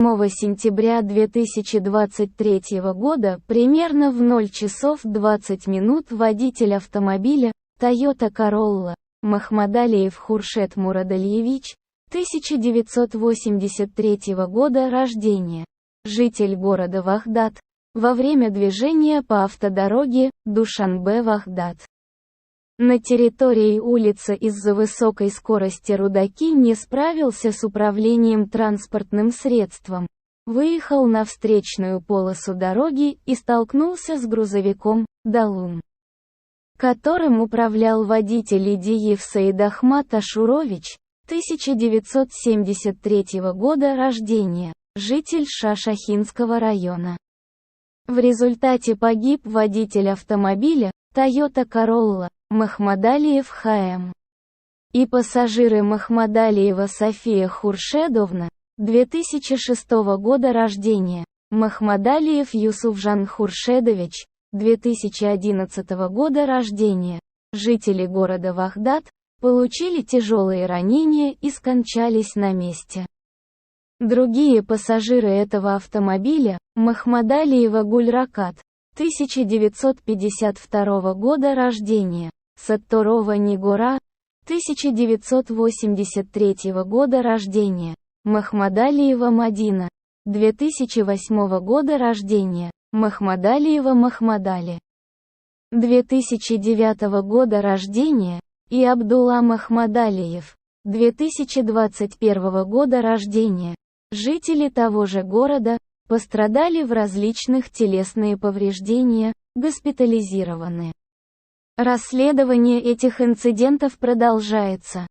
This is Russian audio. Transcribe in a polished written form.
7 сентября 2023 года примерно в 0 часов 20 минут водитель автомобиля Toyota Corolla Махмадалиев Хуршед Мурадальевич, 1983 года рождения, житель города Вахдат, во время движения по автодороге Душанбе-Вахдат. На территории улицы из-за высокой скорости рудаки не справился с управлением транспортным средством, выехал на встречную полосу дороги и столкнулся с грузовиком «Далун», которым управлял водитель Идиев Саидахмат Ашурович, 1973 года рождения, житель Шашахинского района. В результате погиб водитель автомобиля Toyota Corolla Махмадалиев Х.М. и пассажиры Махмадалиева София Хуршедовна, 2006 года рождения, Махмадалиев Юсуфжан Хуршедович, 2011 года рождения, жители города Вахдат, получили тяжелые ранения и скончались на месте. Другие пассажиры этого автомобиля, Махмадалиева Гульракат, 1952 года рождения, Саттурова Нигора, 1983 года рождения, Махмадалиева Мадина, 2008 года рождения, Махмадалиева Махмадали, 2009 года рождения, и Абдулла Махмадалиев, 2021 года рождения, жители того же города, пострадали в различных телесные повреждения, госпитализированы. Расследование этих инцидентов продолжается.